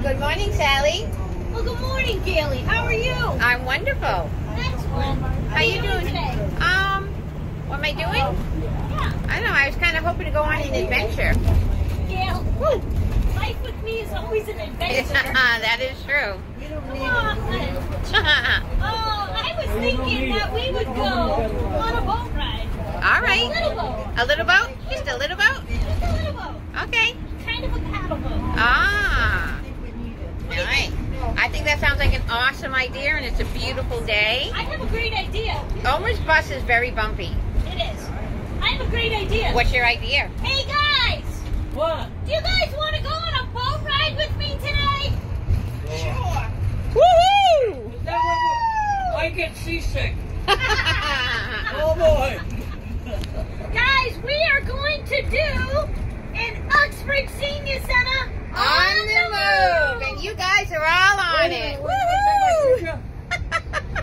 Good morning, Sally. Well, good morning, Gailey. How are you? I'm wonderful. Excellent. How you doing today? What am I doing? Yeah. I don't know. I was kind of hoping to go on an adventure. Gail, life with me is always an adventure. That is true. I was thinking that we would go on a boat ride. All right. A little boat. A little boat? Just a little boat? Just a little boat. Okay. Kind of a paddle boat. Ah. All right. I think that sounds like an awesome idea, and it's a beautiful day. I have a great idea. Omer's bus is very bumpy. It is. I have a great idea. What's your idea? Hey, guys. What? Do you guys want to go on a boat ride with me today? Sure. Woohoo! I get seasick. Oh boy. Guys, we are going to do an Uxbridge Senior Center On the move! And you guys are all on it. Woohoo!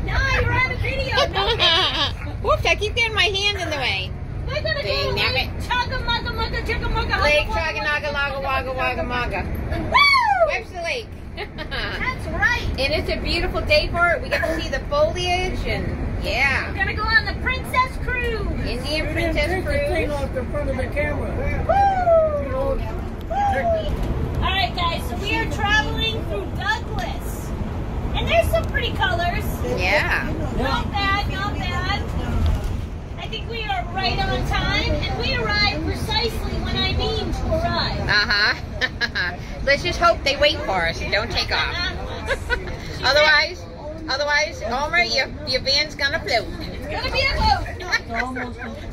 No, you're on a video. No. Whoops, I keep getting my hand in the way. We're going to Dang, go now Lake Chugga-Mugga-Mugga-Chugga-Mugga. Lake Chugga-Nugga-Lugga-Wugga-Mugga. Woo! Webster Lake. That's right. And it's a beautiful day for it. We get to see the foliage and yeah. We're going to go on the Princess Cruise. Indian Princess Cruise. Off the front of the camera. Woo! All right, guys, so we are traveling through Douglas. And there's some pretty colors. Yeah. Not bad, not bad. I think we are right on time, and we arrive precisely when I mean to arrive. Uh-huh. Let's just hope they wait for us and don't take off. Otherwise, Omer, your van's gonna float. It's gonna be a boat.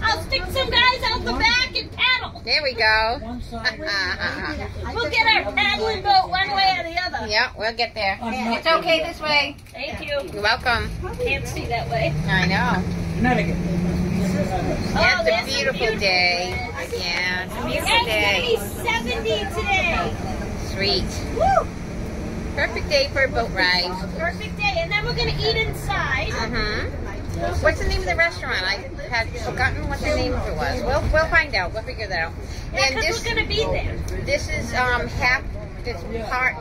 I'll stick some guys out the back and paddle. There we go. We'll get our paddling boat one way or the other. Yeah, we'll get there. It's okay this way. Thank you. You're welcome. Can't see that way. I know. Connecticut. Yeah, it's a there's beautiful day. Yeah, it's a beautiful It's day. gonna be 70 today. Sweet. Woo! Perfect day for a boat ride. Perfect day. And then we're gonna eat inside. What's the name of the restaurant? I had forgotten what the name of it was. We'll find out. We'll figure that out. Yeah, And because we're gonna be there. this is this part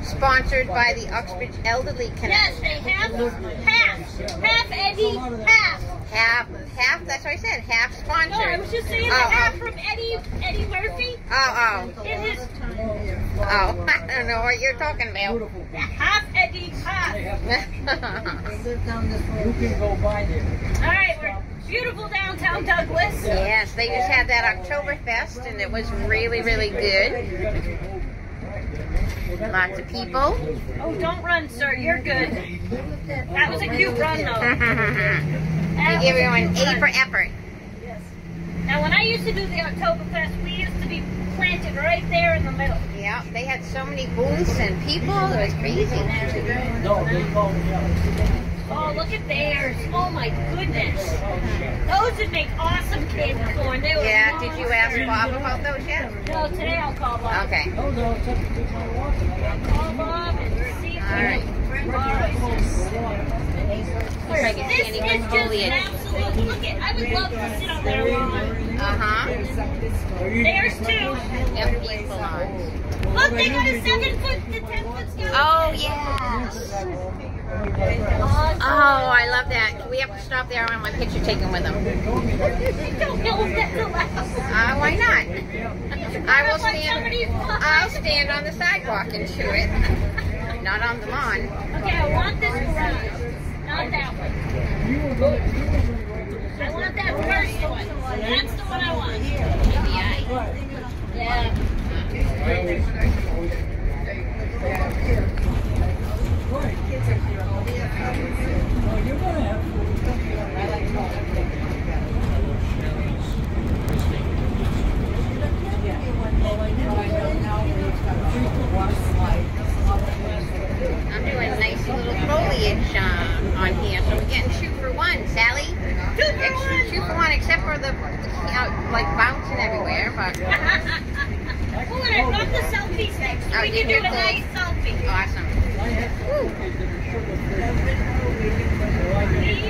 sponsored by the Uxbridge Elderly Yes, Connection. they have half Eddie, half. Half. That's what I said. Half sponsored. No, I was just saying the half from Eddie Murphy. Oh. It is I don't know what you're talking about. half Eddie, half. You can go by there. All right, we're beautiful downtown Douglas. Yes, they just had that Oktoberfest, and it was really, really good. Lots of people. Oh, don't run, sir. You're good. That was a cute run, though. You give everyone A for effort. Yes. Now, when I used to do the Oktoberfest, we used to be planted right there in the middle. Yeah, they had so many booths and people. It was crazy. No, they call me out. Oh, look at theirs. Oh, my goodness. Those would make awesome candy corn. They were Yeah, did you ask Bob about those yet? No, today I'll call Bob. Okay. No, it's up to my watch. Call Bob and see if All right. This Candy is corn just an foliage. absolute, look at, I would love to sit on their lawn. There's two. Yep, beautiful lawns. Look, they got a 7-foot to 10-foot skeleton. Oh, yes. Awesome. Oh, I love that. We have to stop there. I want my picture taken with them. I don't know if that's allowed. Why not? I'll I'll stand on the sidewalk and chew it. Not on the lawn. Okay, I want this garage. Not that one. I want that first one. That's the one I want. Yeah. You're gonna have I'm doing nice little foliage on here, so we're getting 2 for 1, Sally. 2 for 1, except for the like bouncing everywhere. But Oh, and I brought the selfie stick, so we can do a nice selfie. Awesome. We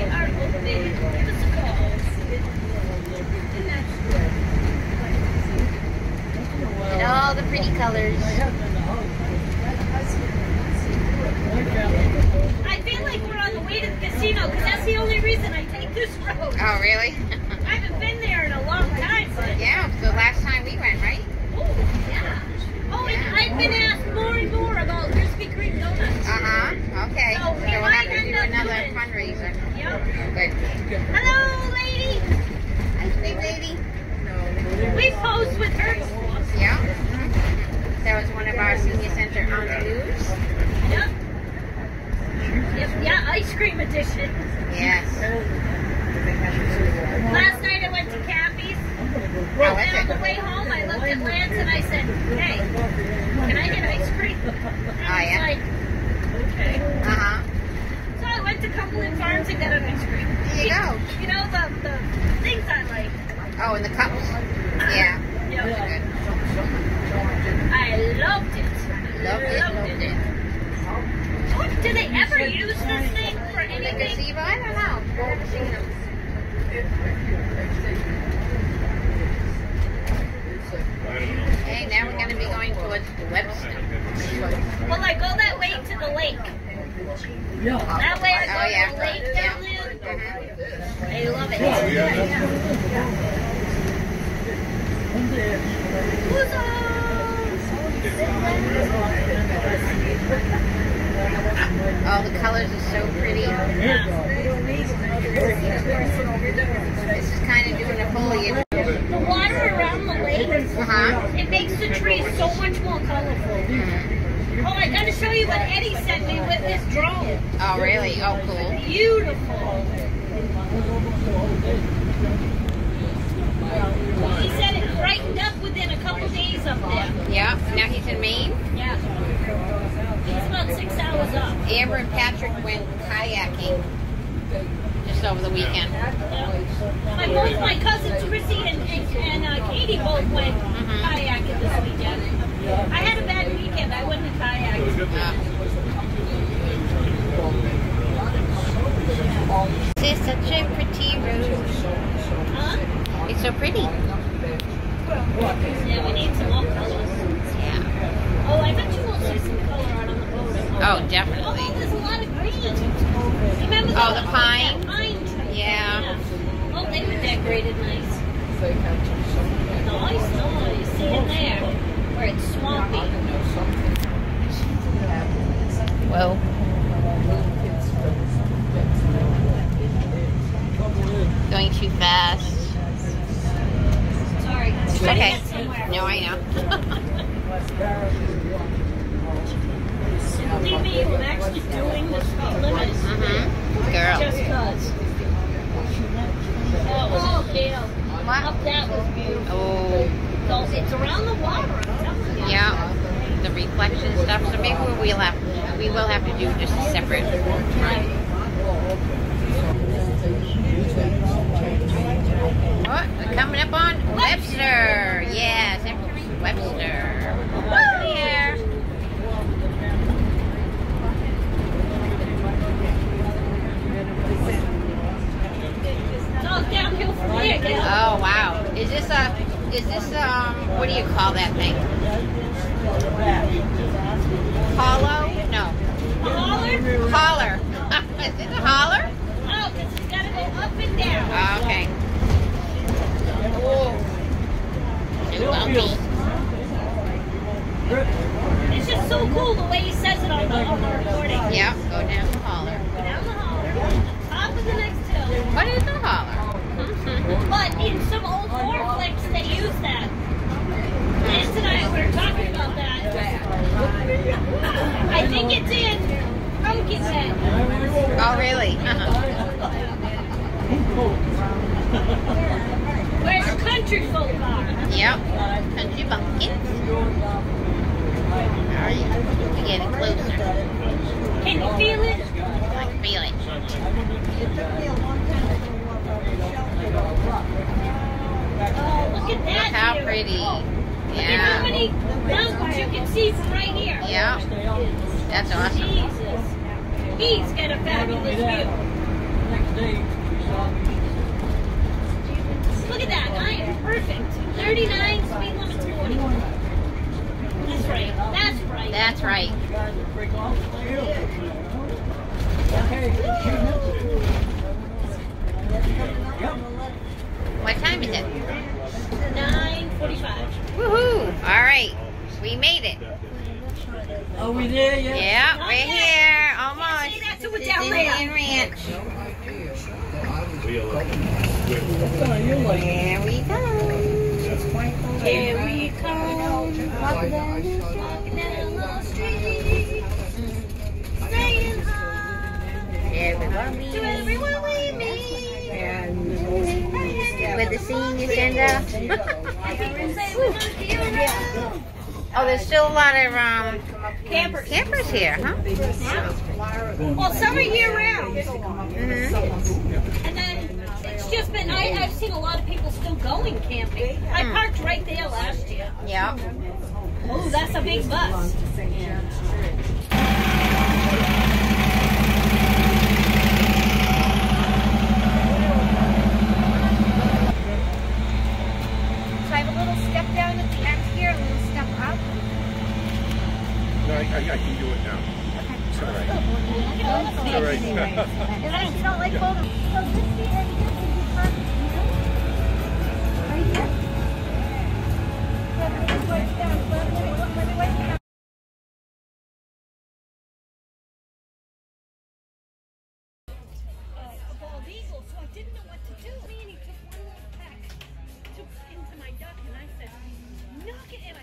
are open. Give us a call. And all the pretty colors. I feel like we're on the way to the casino because that's the only reason I take this road. Oh, really? I haven't been there in a long time. But... Yeah, the last time we went, right? Oh, yeah. Oh, and I've been asked more and more about Krispy Kreme donuts. Uh-huh. Okay. So So we we'll might have to do end up another doing- fundraiser. Yep. Good. Hello, lady. Hi, big lady. We posed with her before. Yeah. That was one of our senior center on the news. Yep. Yep. Yeah, ice cream edition. Yes. Last night I went to Cappy's. How was And on the it? way home, I looked at Lance and I said, "Hey, can I get ice cream?" And Oh, he's yeah? like, "Okay." Uh-huh. So I went to Cumberland Farms and got an ice cream. There you go. You know the things I like. Oh, and the cups. Yeah. Yep. Good. I loved it. Loved it. What, do they ever use this thing for The anything? gazebo? I don't know. I've never seen them. Okay, now we're going to be going towards Webster. Well, I go that way to the lake. That way I go Oh, yeah. to the lake down there. I love it. Oh, the colors are so pretty. This is kind of doing a foliage. The water around the lake, Uh-huh. it makes the trees so much more colorful. Oh, I gotta show you what Eddie sent me with his drone. Oh, really? Oh, cool. Beautiful. He said it brightened up within a couple days up there. Yeah. Now he's in Maine. Yeah. He's about 6 hours up. Amber and Patrick went kayaking just over the weekend. Both my cousins, Chrissy and Katie, both went kayaking this weekend. I had a bad weekend. I went to kayak. This is such a pretty road. Huh? It's so pretty. Yeah, we need some more colors. Yeah. Oh, I bet you will see some color out on the boat. Oh, definitely. Oh, there's a lot of green. Remember Oh, the pine? that pine tree. Yeah. Oh, they were decorated nice. Nice. See in there where it's swampy. Whoa. Going too fast. Sorry. It's Trying to okay. get somewhere. No, I know. Believe me, I'm actually doing the speed limit. Girl. Just cause. Oh, Gail. What? Up that was beautiful. Oh, So it's around the water, I'm telling you. yeah. The reflection stuff. So maybe we will have to do just a separate run. What? We're coming up on Webster. Yes, entering Webster. Woo! Here. It's all downhill from here, Gail. Oh wow. Is this what do you call that thing? Hollow? No. A holler? Holler. Is it a holler? Oh, because it's got to go up and down. Oh, okay. Oh. Too bumpy. It's just so cool the way he says it on the recording. Yeah, go down the holler. Go down the holler, top of the next hill. What is a holler? But in some old horror flicks, they use that. Lance and I were talking about that. I think it's in Pumpkinhead. Oh, really? Where the country folk are. Yep. Country bumpkins. All right. We're getting closer. Can you feel it? I can feel it. Oh, look at that. Look how view. pretty. Look at how Yeah. many mountains you can see from right here. Yeah. That's awesome. Jesus. He's got a fabulous view. Look at that. I am perfect. 39, speed limit's 40. That's right. That's right. That's right. What time is it? 9:45. Woohoo! All right, we made it. Oh, we did, yeah? Yeah, we're here, almost. Say that to It's it down there. Indian Ranch. Here we go. Here we come. Walking down the street. Saying hi to everyone we meet. With the senior center. Oh, there's still a lot of campers here, huh? Yeah. Well, some are year round. Mm-hmm. And then it's just been, I've seen a lot of people still going camping. I parked right there last year. Yeah. Oh, that's a big bus. So I have a little step down at the end here, a little step up. No, I can do it now. It's all right. It's all right. You don't like both of them. So this seat right here, can you park right here? Let me wait down. Let me wait down. Bald eagle, so I didn't know what to do. And he took one little peck into my duck, and I said, knock it in.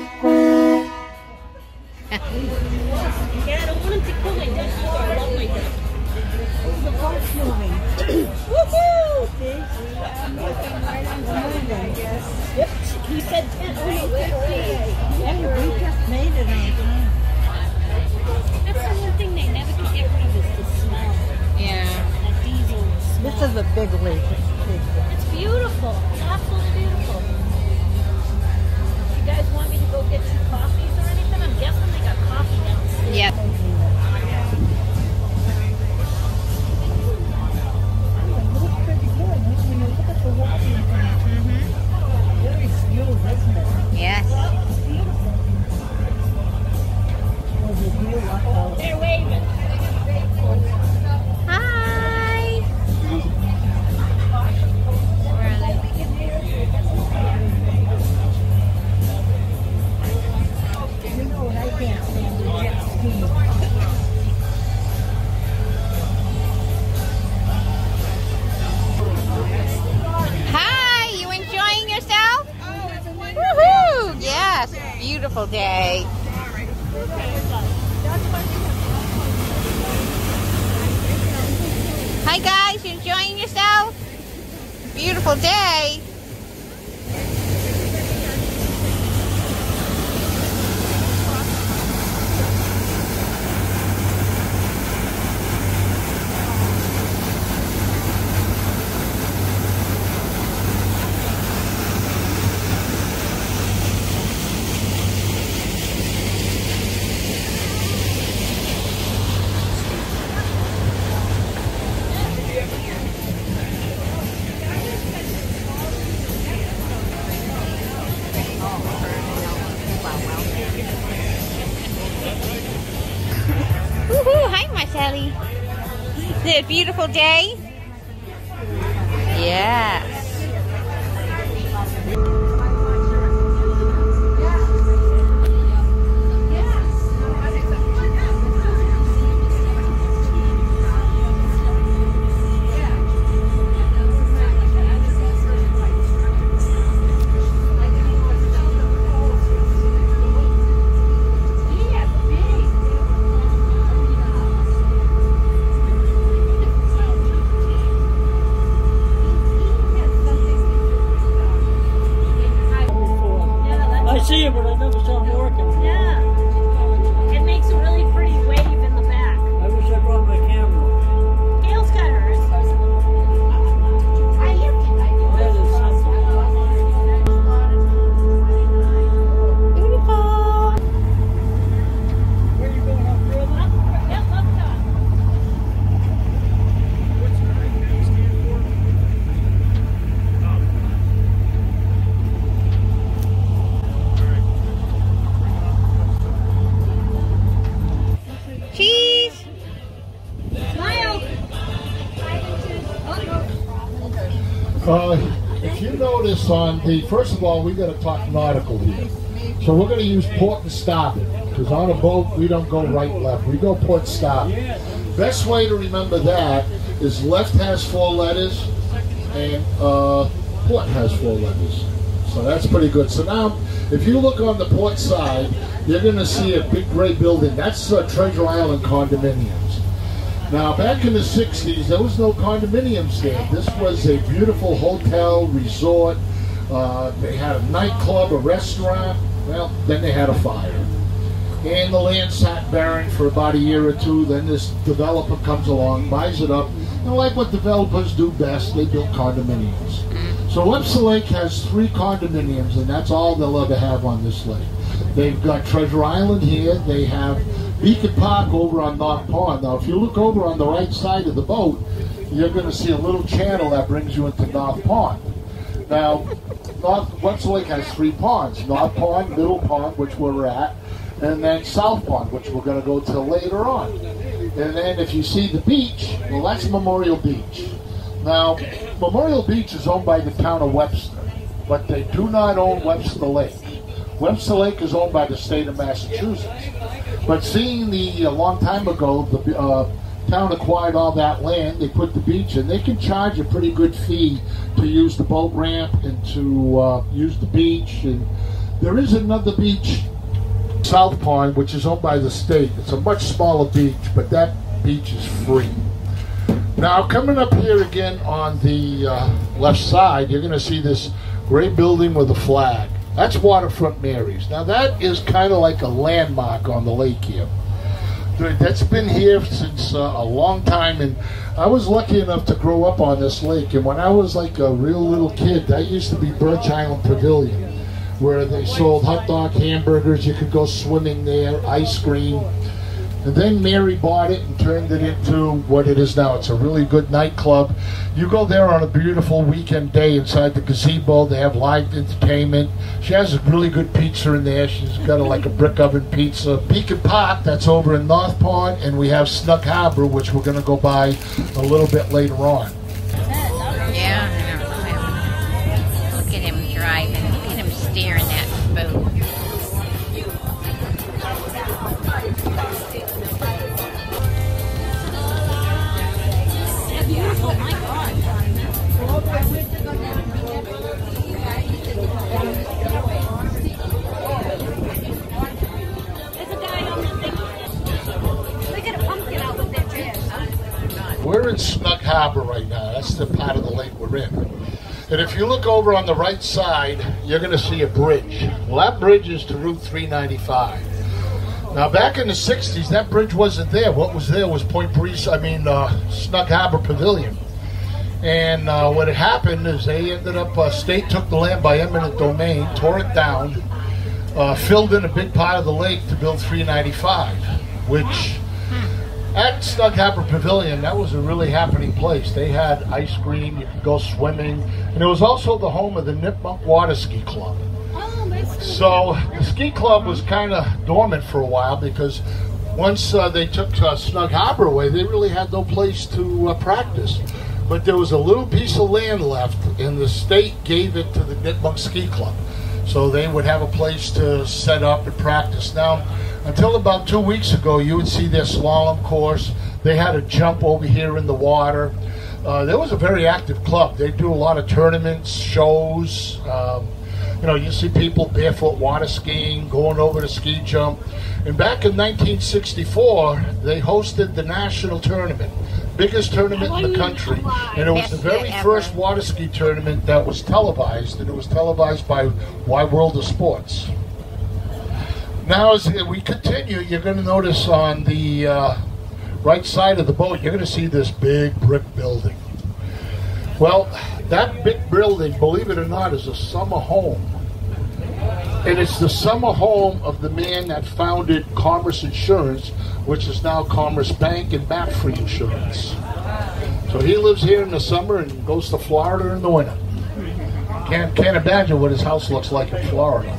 Yeah, I don't want him to kill my duck either. I love my duck. The boat's moving. Woohoo! Right on Monday, I guess. Yep, he said 10. Oh, no, wait. Yeah, we just made it on time. That's the one thing they never can get rid of is the smell. Yeah. That diesel smell. This is a big leak. It's big. It's beautiful. It's absolutely beautiful. You guys want me to go get you coffees or anything? I'm guessing they got coffee downstairs. Yep. Yes. They're waving. Hi. Where are they? You know what I can't stand the jet ski. Hi, you enjoying yourself? Woohoo! Yes, beautiful day. Hi guys, you enjoying yourself? Beautiful day. Woohoo! Hi, my Sally. Is it a beautiful day? Yes. If you notice on the, first of all, we got to talk nautical here. So we're going to use port and starboard, because on a boat we don't go right left, we go port starboard. Best way to remember that is left has 4 letters and port has 4 letters. So that's pretty good. So now, if you look on the port side, you're going to see a big gray building. That's Treasure Island condominiums. Now, back in the 60s, there was no condominiums there. This was a beautiful hotel, resort. They had a nightclub, a restaurant. Well, then they had a fire. And the land sat barren for about a year or two. Then this developer comes along, buys it up. And like what developers do best, they build condominiums. So Webster Lake has 3 condominiums, and that's all they'll ever have on this lake. They've got Treasure Island here. They have Beacon Park over on North Pond. Now, if you look over on the right side of the boat, you're going to see a little channel that brings you into North Pond. Now, Webster Lake has 3 ponds: North Pond, Middle Pond, which we're at, and then South Pond, which we're going to go to later on. And then if you see the beach, well, that's Memorial Beach. Now, Memorial Beach is owned by the town of Webster, but they do not own Webster Lake. Webster Lake is owned by the state of Massachusetts. But seeing a long time ago, the town acquired all that land, they put the beach in, they can charge a pretty good fee to use the boat ramp and to use the beach. And there is another beach, South Pond, which is owned by the state. It's a much smaller beach, but that beach is free. Now, coming up here again on the left side, you're going to see this gray building with a flag. That's Waterfront Mary's. Now, that is kind of like a landmark on the lake here. That's been here since a long time, and I was lucky enough to grow up on this lake. And when I was like a real little kid, that used to be Birch Island Pavilion, where they sold hot dog, hamburgers. You could go swimming there, ice cream. And then Mary bought it and turned it into what it is now. It's a really good nightclub. You go there on a beautiful weekend day inside the Gazebo. They have live entertainment. She has a really good pizza in there. She's got like a brick oven pizza. Beacon Park, that's over in North Pond. And we have Snug Harbor, which we're going to go by a little bit later on. Yeah, I know. Look at him driving. Look at him staring at the boat. Oh my God. There's a guy on the thing. They got a pumpkin out with their chairs. We're in Snug Harbor right now. That's the part of the lake we're in. And if you look over on the right side, you're going to see a bridge. Well, that bridge is to Route 395. Now, back in the 60s, that bridge wasn't there. What was there was Snug Harbor Pavilion. And what had happened is they ended up, state took the land by eminent domain, tore it down, filled in a big part of the lake to build 395, which at Snug Harbor Pavilion, that was a really happening place. They had ice cream, you could go swimming, and it was also the home of the Nipmuc Water Ski Club. So the ski club was kind of dormant for a while because once they took Snug Harbor away, they really had no place to practice. But there was a little piece of land left, and the state gave it to the Nipmuc Ski Club. So they would have a place to set up and practice. Now, until about 2 weeks ago, you would see their slalom course. They had a jump over here in the water. There was a very active club. They do a lot of tournaments, shows. You see people barefoot water skiing, going over the ski jump. And back in 1964, they hosted the national tournament, biggest tournament in the country. And it was the very first water ski tournament that was televised, and it was televised by Wide World of Sports. Now, as we continue, you're going to notice on the right side of the boat, you're going to see this big brick building. Well, that big building, believe it or not, is a summer home. And it's the summer home of the man that founded Commerce Insurance, which is now Commerce Bank and Mapfre Insurance. So he lives here in the summer and goes to Florida in the winter. Can't imagine what his house looks like in Florida.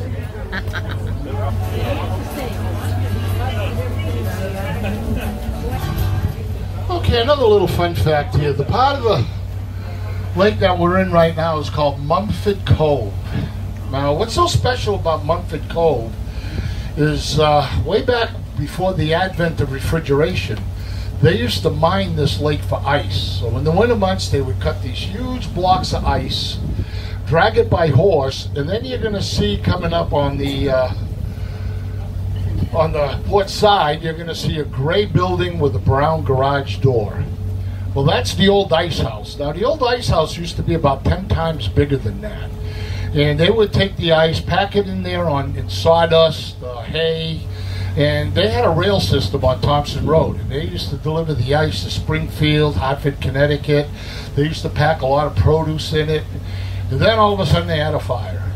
Okay, another little fun fact here. The part of lake that we're in right now is called Mumford Coal. Now, what's so special about Mumford Coal is way back before the advent of refrigeration, they used to mine this lake for ice. So in the winter months, they would cut these huge blocks of ice, drag it by horse, and then you're going to see coming up on the port side, you're going to see a gray building with a brown garage door. Well, that's the old ice house. Now, the old ice house used to be about 10 times bigger than that. And they would take the ice, pack it in there in sawdust, hay, and they had a rail system on Thompson Road. And they used to deliver the ice to Springfield, Hartford, Connecticut. They used to pack a lot of produce in it. And then all of a sudden they had a fire.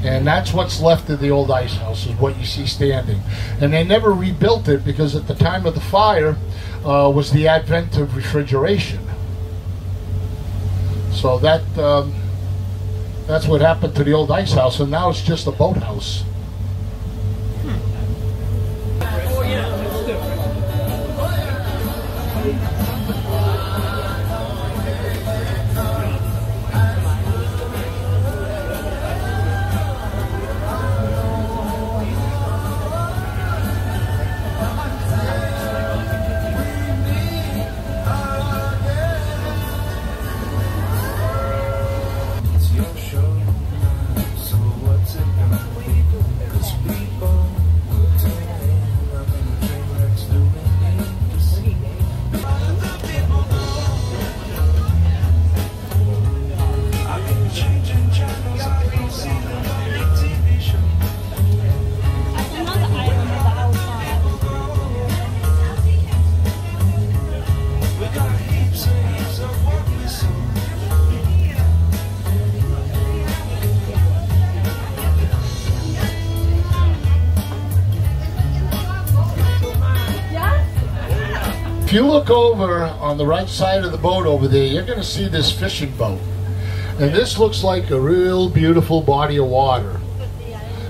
And that's what's left of the old ice house, is what you see standing. And they never rebuilt it because at the time of the fire was the advent of refrigeration. So that's what happened to the old ice house, and now it's just a boathouse. If you look over on the right side of the boat over there, you're going to see this fishing boat. And this looks like a real beautiful body of water.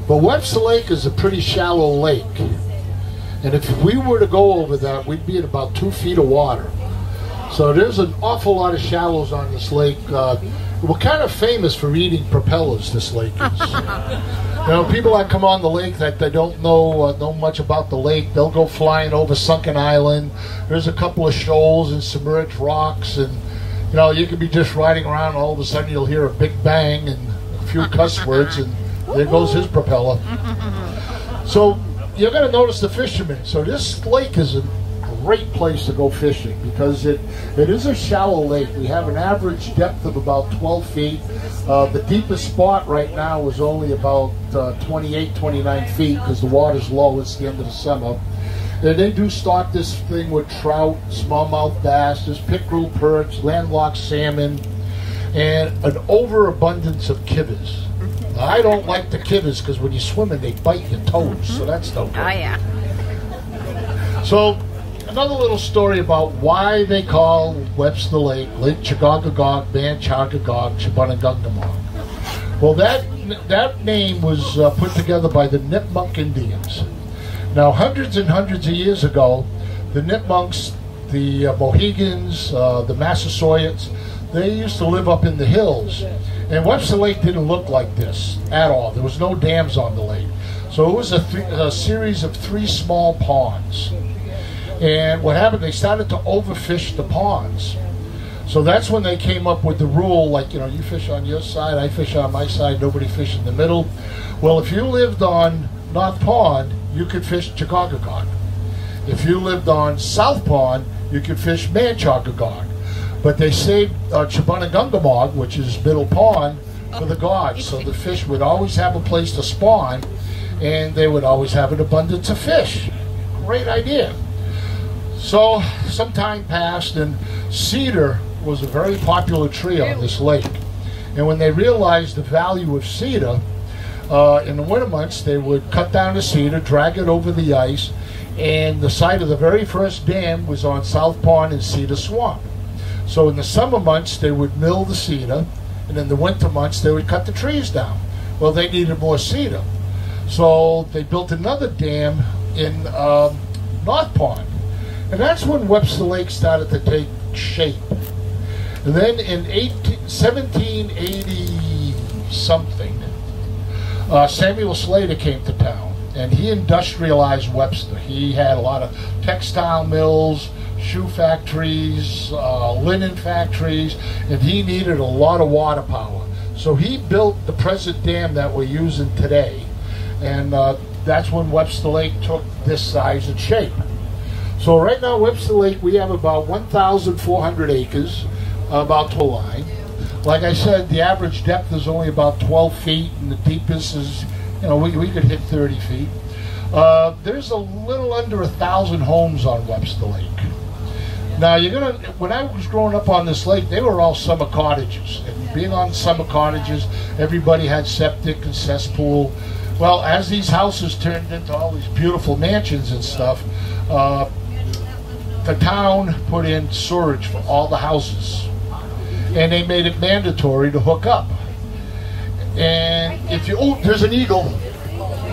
But Webster Lake is a pretty shallow lake. And if we were to go over that, we'd be at about 2 feet of water. So there's an awful lot of shallows on this lake. We're kind of famous for eating propellers, this lake is. You know, people that come on the lake that they don't know much about the lake, they'll go flying over Sunken Island. There's a couple of shoals and submerged rocks, and you know, you could be just riding around and all of a sudden you'll hear a big bang and a few cuss words, and there goes his propeller. So you're going to notice the fishermen. So this lake is a great place to go fishing because it is a shallow lake. We have an average depth of about 12 feet. The deepest spot right now is only about 28, 29 feet because the water's low. It's the end of the summer. And they do stock this thing with trout, smallmouth bass, there's pickerel, perch, landlocked salmon, and an overabundance of kivas. Now, I don't like the kivas because when you swim in, they bite your toes, so that's no good. Oh, yeah. So, another little story about why they call Webster Lake Lake Chagagagog, Manchagagog, Chabunagungamog. Well, that name was put together by the Nipmuc Indians. Now, hundreds and hundreds of years ago, the Nipmunks, the Mohegans, the Massasoits, they used to live up in the hills. And Webster Lake didn't look like this at all. There was no dams on the lake. So it was a series of 3 small ponds. And what happened, they started to overfish the ponds. So that's when they came up with the rule, like, you know, you fish on your side, I fish on my side, nobody fish in the middle. Well, if you lived on North Pond, you could fish Chagagagog. If you lived on South Pond, you could fish Manchagagog. But they saved Chabunagungamog, which is Middle Pond, for the gods. So the fish would always have a place to spawn, and they would always have an abundance of fish. Great idea. So some time passed, and cedar was a very popular tree on this lake. And when they realized the value of cedar, in the winter months, they would cut down the cedar, drag it over the ice, and the site of the very first dam was on South Pond and Cedar Swamp. So in the summer months, they would mill the cedar, and in the winter months, they would cut the trees down. Well, they needed more cedar. So they built another dam in North Pond. And that's when Webster Lake started to take shape. And then in 1780 something, Samuel Slater came to town, and he industrialized Webster. He had a lot of textile mills, shoe factories, linen factories, and he needed a lot of water power. So he built the present dam that we're using today, and that's when Webster Lake took this size and shape. So right now, Webster Lake, we have about 1,400 acres, about to the line. Like I said, the average depth is only about 12 feet, and the deepest is, you know, we could hit 30 feet. There's a little under 1,000 homes on Webster Lake. Now, when I was growing up on this lake, they were all summer cottages. And being on summer cottages, everybody had septic and cesspool. Well, as these houses turned into all these beautiful mansions and stuff, the town put in sewerage for all the houses. And they made it mandatory to hook up. And if you, oh, there's an eagle.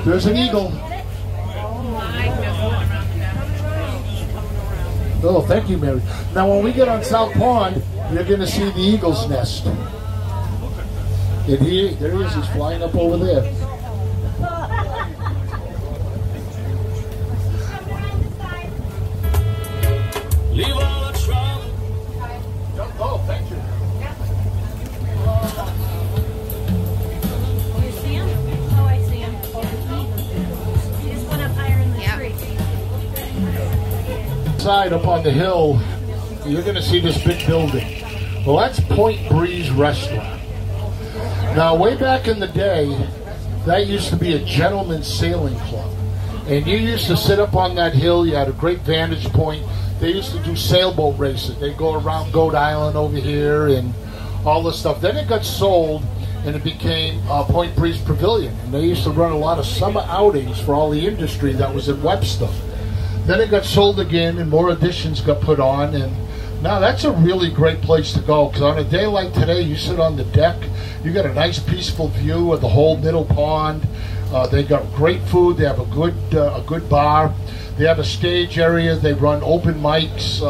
There's an eagle. Oh, thank you, Mary. Now, when we get on South Pond, you're going to see the eagle's nest. And there he is. He's flying up over there. Leave all the trouble. Oh, thank you. You see him? Oh, I see him. He just went up higher in the tree. Side up on the hill, you're going to see this big building. Well, that's Point Breeze Restaurant. Now, way back in the day, that used to be a gentleman's sailing club. And you used to sit up on that hill. You had a great vantage point. They used to do sailboat races. They'd go around Goat Island over here and all this stuff. Then it got sold, and it became Point Breeze Pavilion. And they used to run a lot of summer outings for all the industry that was in Webster. Then it got sold again, and more additions got put on. And now that's a really great place to go, because on a day like today, you sit on the deck. You got a nice, peaceful view of the whole middle pond. They got great food. They have a good bar. They have a stage area. They run open mics.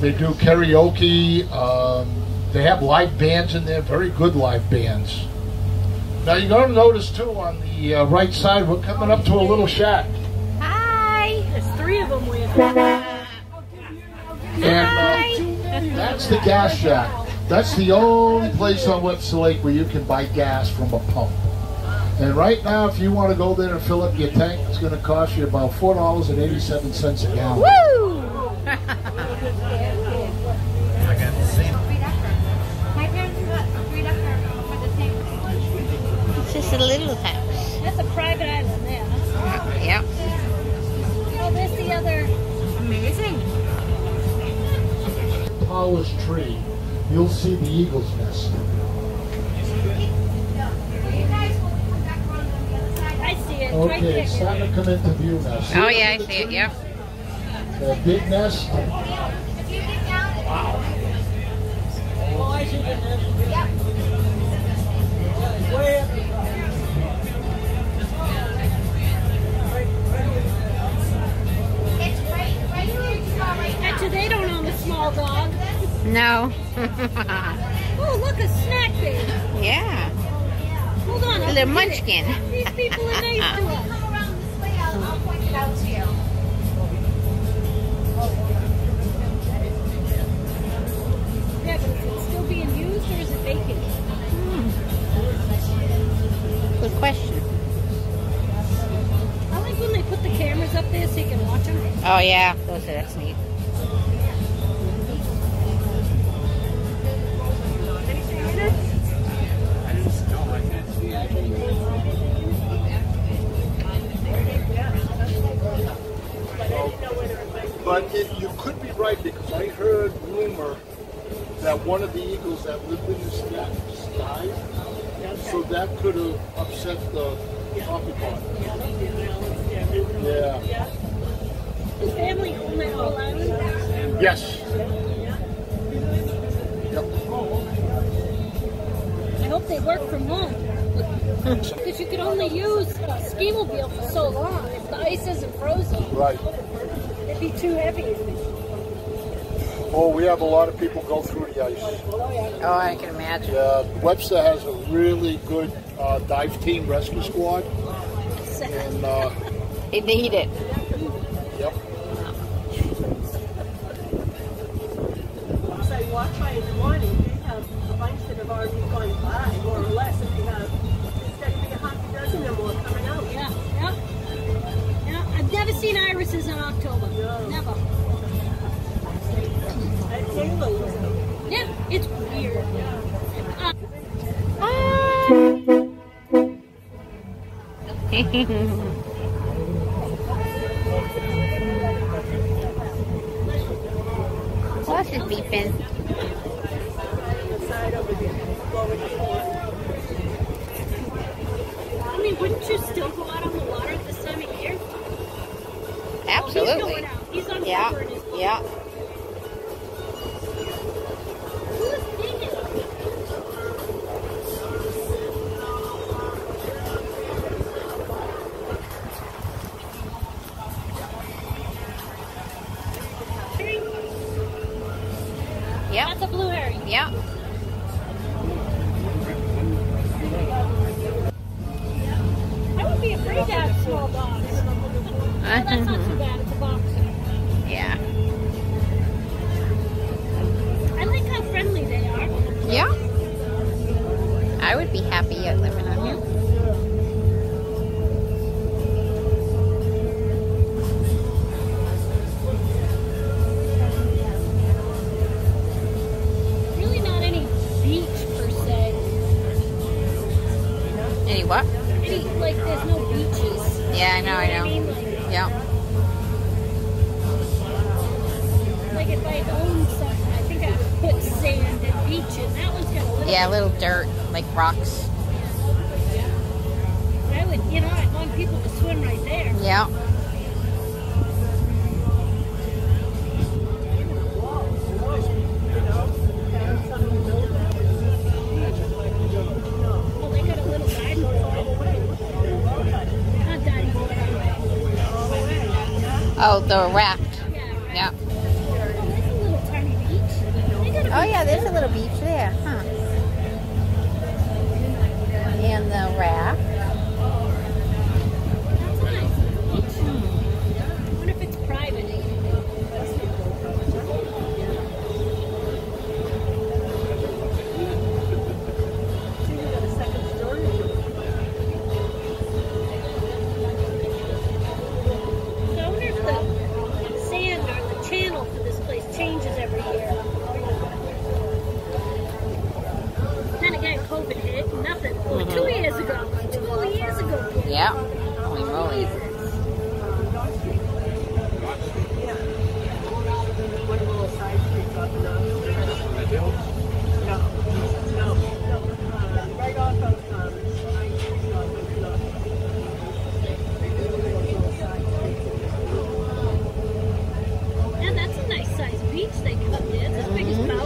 They do karaoke. They have live bands in there, very good live bands. Now you're going to notice too on the right side, we're coming up to a little shack. Hi. There's 3 of them with. And that's the gas shack. That's the only place on Webster Lake where you can buy gas from a pump. And right now, if you want to go there and fill up your tank, it's going to cost you about $4.87 a gallon. Woo! It's just a little house. That's a private island there, huh? Yep. Oh, there's the other. Amazing. Tallest tree, you'll see the eagle's nest. I see it. Right Okay, there. it's starting to come into view now. See Oh it? yeah, I see it. Yep. The big nest. Oh, I see the nest. Yep. Way up. Actually, they don't own the small dog. No. Oh, look, a snack bag. Yeah. Hold on. A I'll little get munchkin. it. These people are nice to us. Come around this way, I'll point it out to you. Yeah, but is it still being used or is it vacant? Good question. I like when they put the cameras up there so you can watch them. Oh yeah, that's neat. But you could be right, because I heard rumor that one of the eagles that lived in this nest died, so that could have upset the coffee pot. Yeah. Does family own that whole island? Yes. Yep. I hope they work from home. Because you could only use a ski mobile for so long. If the ice isn't frozen, Right. it'd be too heavy. Oh, we have a lot of people go through the ice. Oh, I can imagine. Yeah, Webster has a really good dive team rescue squad. And, They need it. yep. So you walk by in the morning, they have a bunch that have already gone by, more or less, and they have, there's got to be a half a dozen or more coming out. Yeah, yeah. Yeah, I've never seen irises in October. No. Never. Yeah, it's weird. Horse is beeping. I mean, wouldn't you still go out on the water at this time of year? Absolutely. He's going out. He's on Yeah. cover in his boat. Yeah. Who's digging? Yeah. That's a blue herring. Yeah. I would be afraid to have small dogs. Oh, that's not too bad. It's a boxer. Yeah. I like how friendly they are. Yeah. I would be happy at living on here. Really not any beach per se. Any what? Any, like, there's no beaches. Yeah, I know, I know. mean, like, Yeah. like if I owned something, I think I would put sand and beach in. That one's got a little. Yeah, a little dirt, like rocks. I would, you know, I'd want people to swim right there. Yeah. Well, they got a little diving board. Not diving board. Oh, the raft. Yeah, right. Yeah. Oh, there's a little tiny beach. They got a Oh, yeah, there's a little beach there, huh? And the raft. That's a nice beach. I wonder if it's private. So I wonder if the sand or the channel for this place changes every year. Then again, COVID hit, nothing. Only 2 years ago. 2 years ago. Yeah. Holy moly. Yeah, that's a nice sized beach they cut there. It's as big as Bow.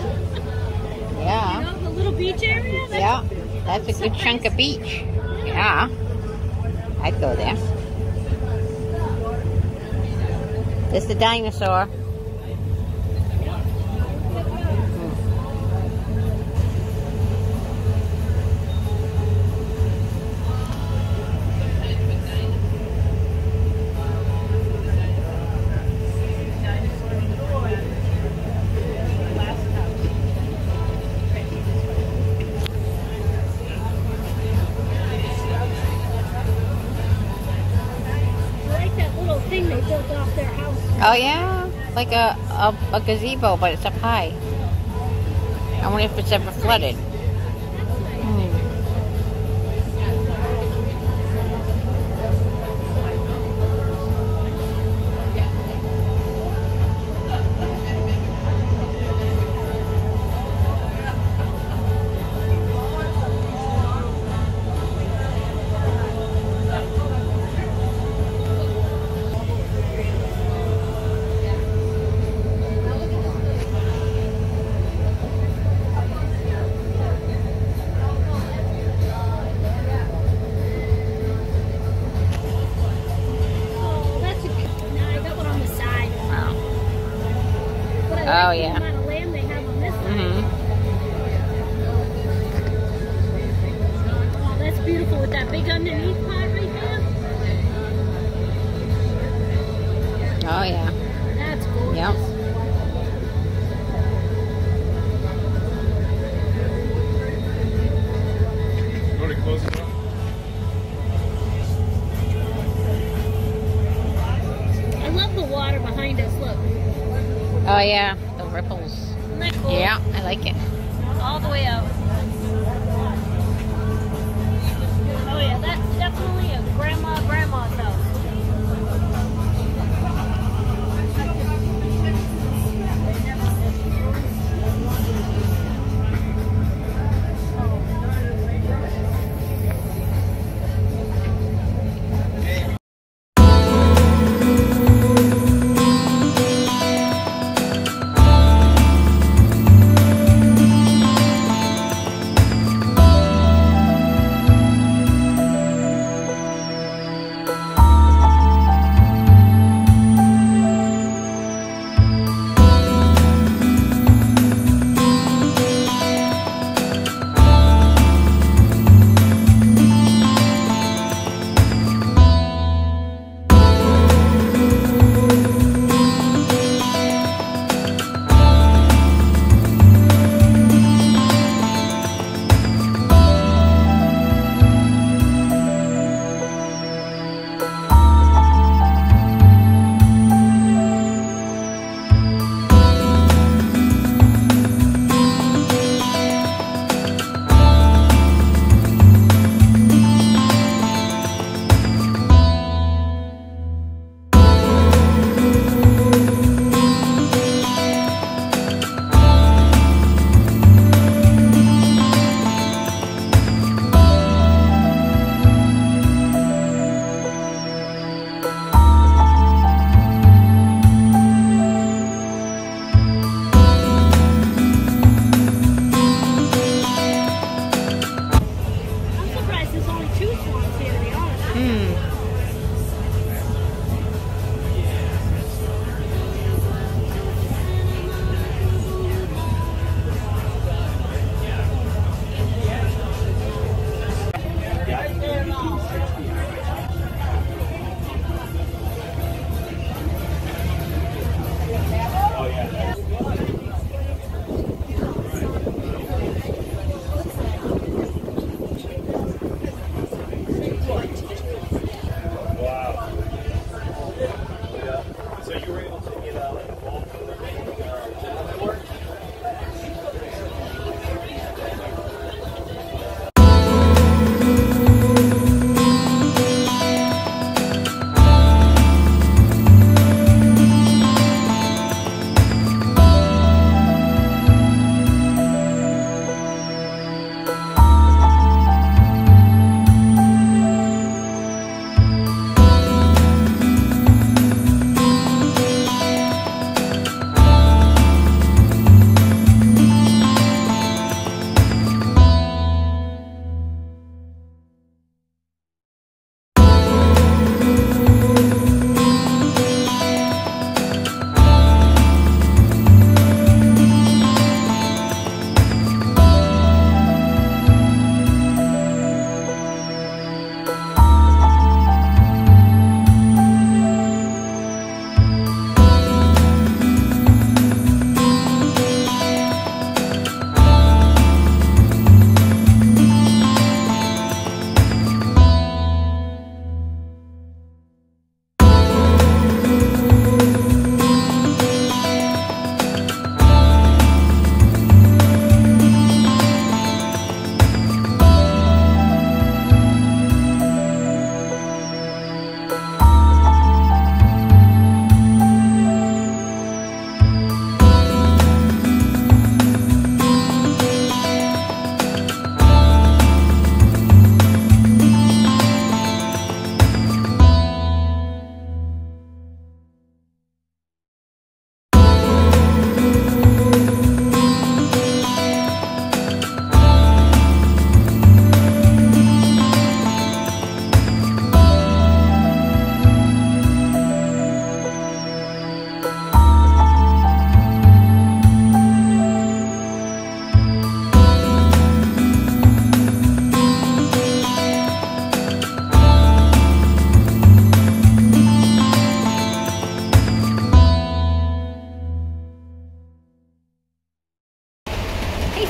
You Yeah. know, the little beach area? That's Yeah. That's a good chunk of beach. Yeah. I'd go there. There's the dinosaur. I like that little thing they built off their house. Oh, yeah? Like a gazebo, but it's up high. I wonder if it's ever flooded. Oh, that's a good. No, I got one on the side. But I Oh, like yeah. the amount of Oh yeah. That's gorgeous. Yep. You want to close it up? I love the water behind us. Look. Oh yeah, the ripples. Isn't that cool? Yeah, I like it. All the way out. Oh yeah, that's definitely a grandma's house.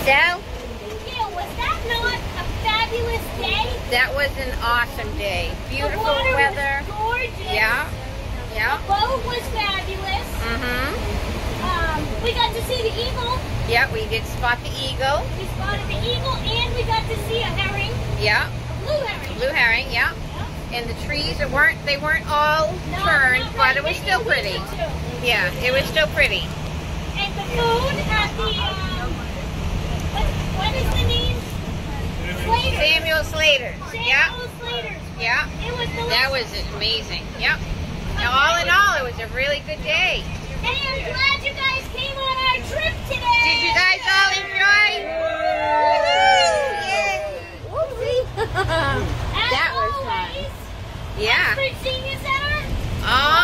Sal, Yeah, was that not a fabulous day? that was an awesome day. Beautiful The water weather. was gorgeous. Yeah. Yeah. The boat was fabulous. We got to see the eagle. Yeah, we did spot the eagle. We spotted the eagle, and we got to see a herring, Yeah. a blue herring. Blue herring, yeah. And the trees they weren't all No, turned, not but right. it was Maybe still a week pretty. or two. Yeah, it was still pretty. And the food at the, what is the name? Slater. Samuel Slater. Yeah. Samuel Slater's. Yeah. It was delicious. That was amazing. Yep. Now, all in all, it was a really good day. And I'm glad you guys came on our trip today. Did you guys all enjoy? Woohoo! Yay! Whoopsie. As That was fun. always, Yeah. Uxbridge Senior Center. Oh,